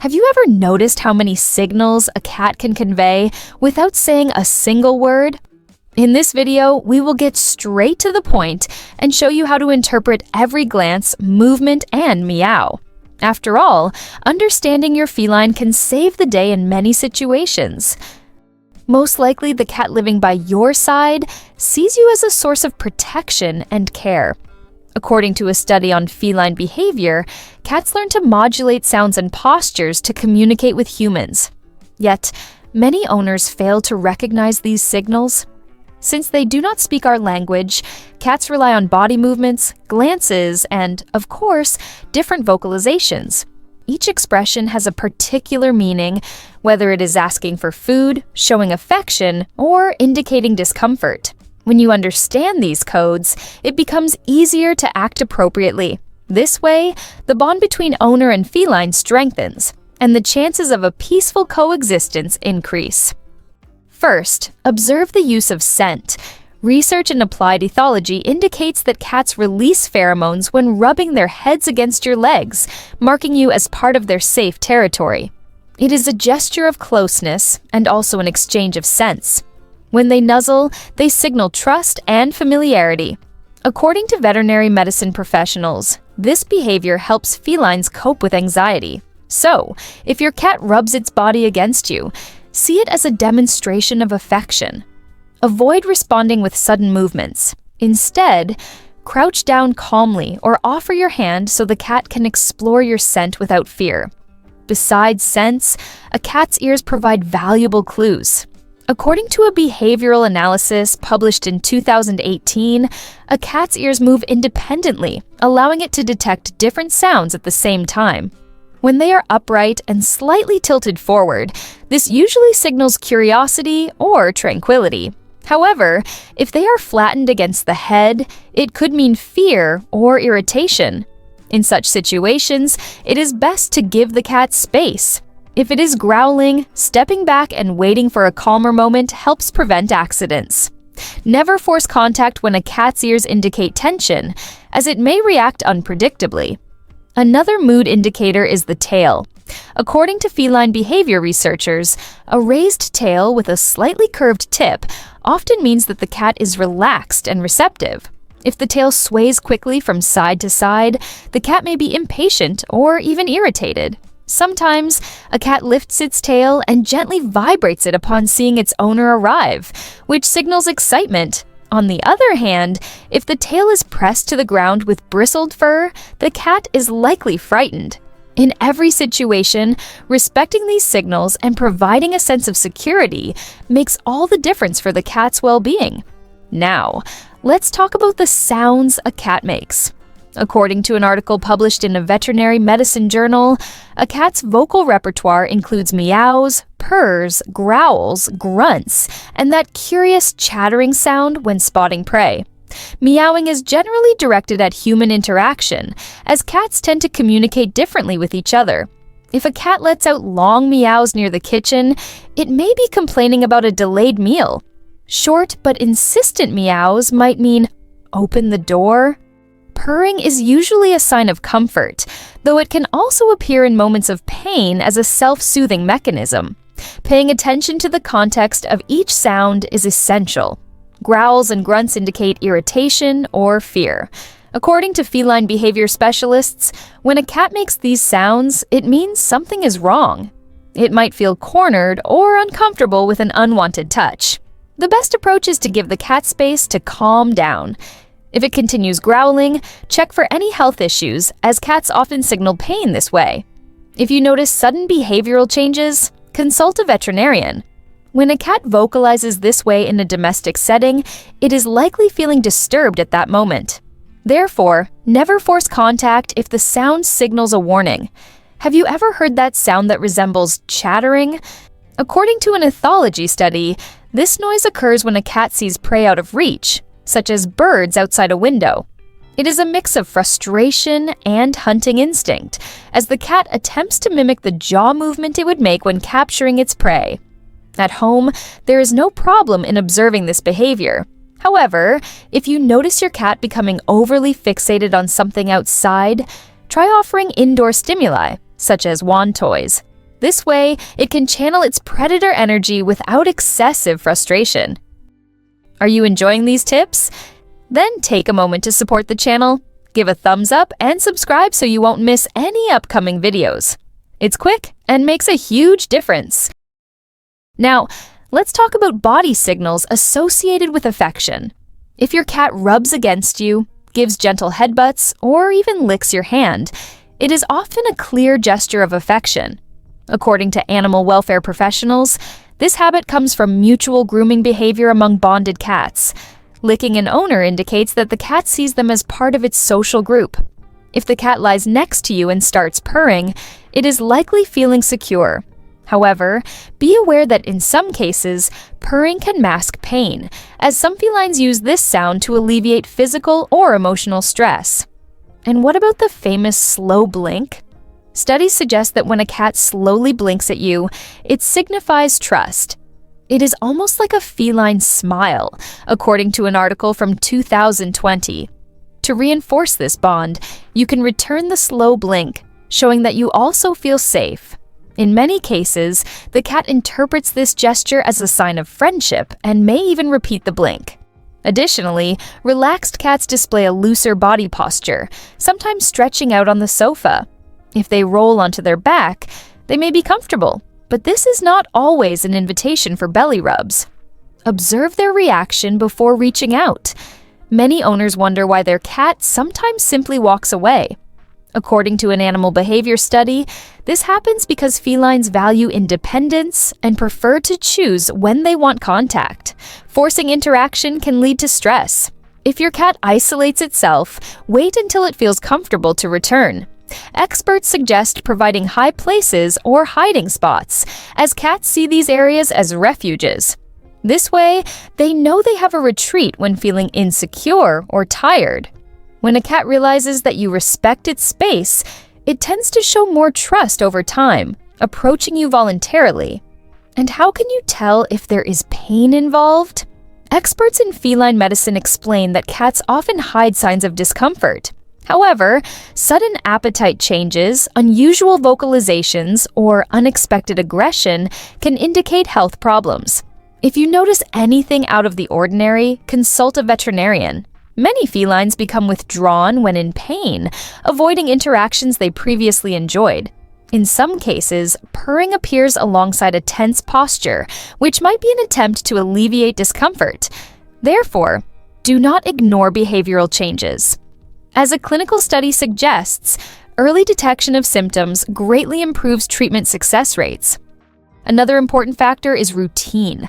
Have you ever noticed how many signals a cat can convey without saying a single word? In this video, we will get straight to the point and show you how to interpret every glance, movement, and meow. After all, understanding your feline can save the day in many situations. Most likely, the cat living by your side sees you as a source of protection and care. According to a study on feline behavior, cats learn to modulate sounds and postures to communicate with humans. Yet, many owners fail to recognize these signals. Since they do not speak our language, cats rely on body movements, glances, and, of course, different vocalizations. Each expression has a particular meaning, whether it is asking for food, showing affection, or indicating discomfort. When you understand these codes, it becomes easier to act appropriately. This way, the bond between owner and feline strengthens, and the chances of a peaceful coexistence increase. First, observe the use of scent. Research in applied ethology indicates that cats release pheromones when rubbing their heads against your legs, marking you as part of their safe territory. It is a gesture of closeness and also an exchange of scents. When they nuzzle, they signal trust and familiarity. According to veterinary medicine professionals, this behavior helps felines cope with anxiety. So, if your cat rubs its body against you, see it as a demonstration of affection. Avoid responding with sudden movements. Instead, crouch down calmly or offer your hand so the cat can explore your scent without fear. Besides scents, a cat's ears provide valuable clues. According to a behavioral analysis published in 2018, a cat's ears move independently, allowing it to detect different sounds at the same time. When they are upright and slightly tilted forward, this usually signals curiosity or tranquility. However, if they are flattened against the head, it could mean fear or irritation. In such situations, it is best to give the cat space. If it is growling, stepping back and waiting for a calmer moment helps prevent accidents. Never force contact when a cat's ears indicate tension, as it may react unpredictably. Another mood indicator is the tail. According to feline behavior researchers, a raised tail with a slightly curved tip often means that the cat is relaxed and receptive. If the tail sways quickly from side to side, the cat may be impatient or even irritated. Sometimes, a cat lifts its tail and gently vibrates it upon seeing its owner arrive, which signals excitement. On the other hand, if the tail is pressed to the ground with bristled fur, the cat is likely frightened. In every situation, respecting these signals and providing a sense of security makes all the difference for the cat's well-being. Now, let's talk about the sounds a cat makes. According to an article published in a veterinary medicine journal, a cat's vocal repertoire includes meows, purrs, growls, grunts, and that curious chattering sound when spotting prey. Meowing is generally directed at human interaction, as cats tend to communicate differently with each other. If a cat lets out long meows near the kitchen, it may be complaining about a delayed meal. Short but insistent meows might mean, "Open the door." Purring is usually a sign of comfort, though it can also appear in moments of pain as a self-soothing mechanism. Paying attention to the context of each sound is essential. Growls and grunts indicate irritation or fear. According to feline behavior specialists, when a cat makes these sounds, it means something is wrong. It might feel cornered or uncomfortable with an unwanted touch. The best approach is to give the cat space to calm down. If it continues growling, check for any health issues, as cats often signal pain this way. If you notice sudden behavioral changes, consult a veterinarian. When a cat vocalizes this way in a domestic setting, it is likely feeling disturbed at that moment. Therefore, never force contact if the sound signals a warning. Have you ever heard that sound that resembles chattering? According to an ethology study, this noise occurs when a cat sees prey out of reach, such as birds outside a window. It is a mix of frustration and hunting instinct, as the cat attempts to mimic the jaw movement it would make when capturing its prey. At home, there is no problem in observing this behavior. However, if you notice your cat becoming overly fixated on something outside, try offering indoor stimuli, such as wand toys. This way, it can channel its predator energy without excessive frustration. Are you enjoying these tips? Then take a moment to support the channel. Give a thumbs up and subscribe so you won't miss any upcoming videos. It's quick and makes a huge difference. Now, let's talk about body signals associated with affection. If your cat rubs against you, gives gentle headbutts, or even licks your hand, it is often a clear gesture of affection. According to animal welfare professionals, this habit comes from mutual grooming behavior among bonded cats. Licking an owner indicates that the cat sees them as part of its social group. If the cat lies next to you and starts purring, it is likely feeling secure. However, be aware that in some cases, purring can mask pain, as some felines use this sound to alleviate physical or emotional stress. And what about the famous slow blink? Studies suggest that when a cat slowly blinks at you, it signifies trust. It is almost like a feline smile, according to an article from 2020. To reinforce this bond, you can return the slow blink, showing that you also feel safe. In many cases, the cat interprets this gesture as a sign of friendship and may even repeat the blink. Additionally, relaxed cats display a looser body posture, sometimes stretching out on the sofa. If they roll onto their back, they may be comfortable, but this is not always an invitation for belly rubs. Observe their reaction before reaching out. Many owners wonder why their cat sometimes simply walks away. According to an animal behavior study, this happens because felines value independence and prefer to choose when they want contact. Forcing interaction can lead to stress. If your cat isolates itself, wait until it feels comfortable to return. Experts suggest providing high places or hiding spots, as cats see these areas as refuges. This way, they know they have a retreat when feeling insecure or tired. When a cat realizes that you respect its space, it tends to show more trust over time, approaching you voluntarily. And how can you tell if there is pain involved? Experts in feline medicine explain that cats often hide signs of discomfort. However, sudden appetite changes, unusual vocalizations, or unexpected aggression can indicate health problems. If you notice anything out of the ordinary, consult a veterinarian. Many felines become withdrawn when in pain, avoiding interactions they previously enjoyed. In some cases, purring appears alongside a tense posture, which might be an attempt to alleviate discomfort. Therefore, do not ignore behavioral changes. As a clinical study suggests, early detection of symptoms greatly improves treatment success rates. Another important factor is routine.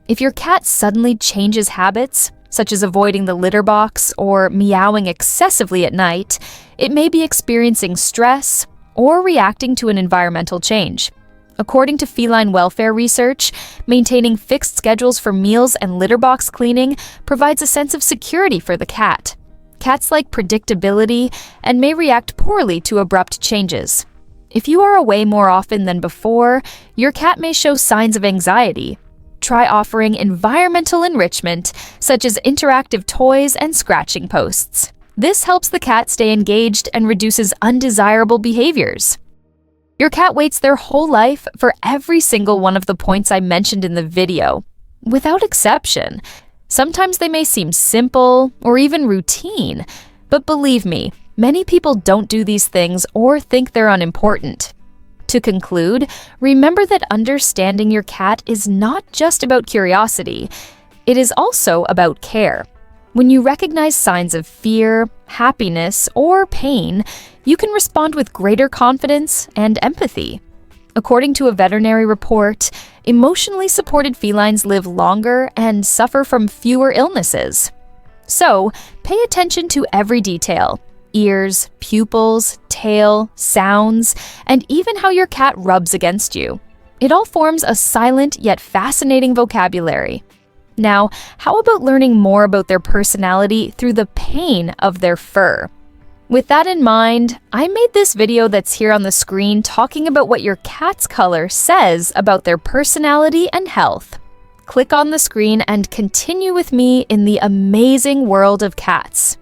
If your cat suddenly changes habits, such as avoiding the litter box or meowing excessively at night, it may be experiencing stress or reacting to an environmental change. According to feline welfare research, maintaining fixed schedules for meals and litter box cleaning provides a sense of security for the cat. Cats like predictability and may react poorly to abrupt changes. If you are away more often than before, your cat may show signs of anxiety. Try offering environmental enrichment, such as interactive toys and scratching posts. This helps the cat stay engaged and reduces undesirable behaviors. Your cat waits their whole life for every single one of the points I mentioned in the video, without exception. Sometimes they may seem simple or even routine, but believe me, many people don't do these things or think they're unimportant. To conclude, remember that understanding your cat is not just about curiosity, it is also about care. When you recognize signs of fear, happiness, or pain, you can respond with greater confidence and empathy. According to a veterinary report, emotionally supported felines live longer and suffer from fewer illnesses. So, pay attention to every detail: ears, pupils, tail, sounds, and even how your cat rubs against you. It all forms a silent yet fascinating vocabulary. Now, how about learning more about their personality through the pain of their fur? With that in mind, I made this video that's here on the screen talking about what your cat's color says about their personality and health. Click on the screen and continue with me in the amazing world of cats.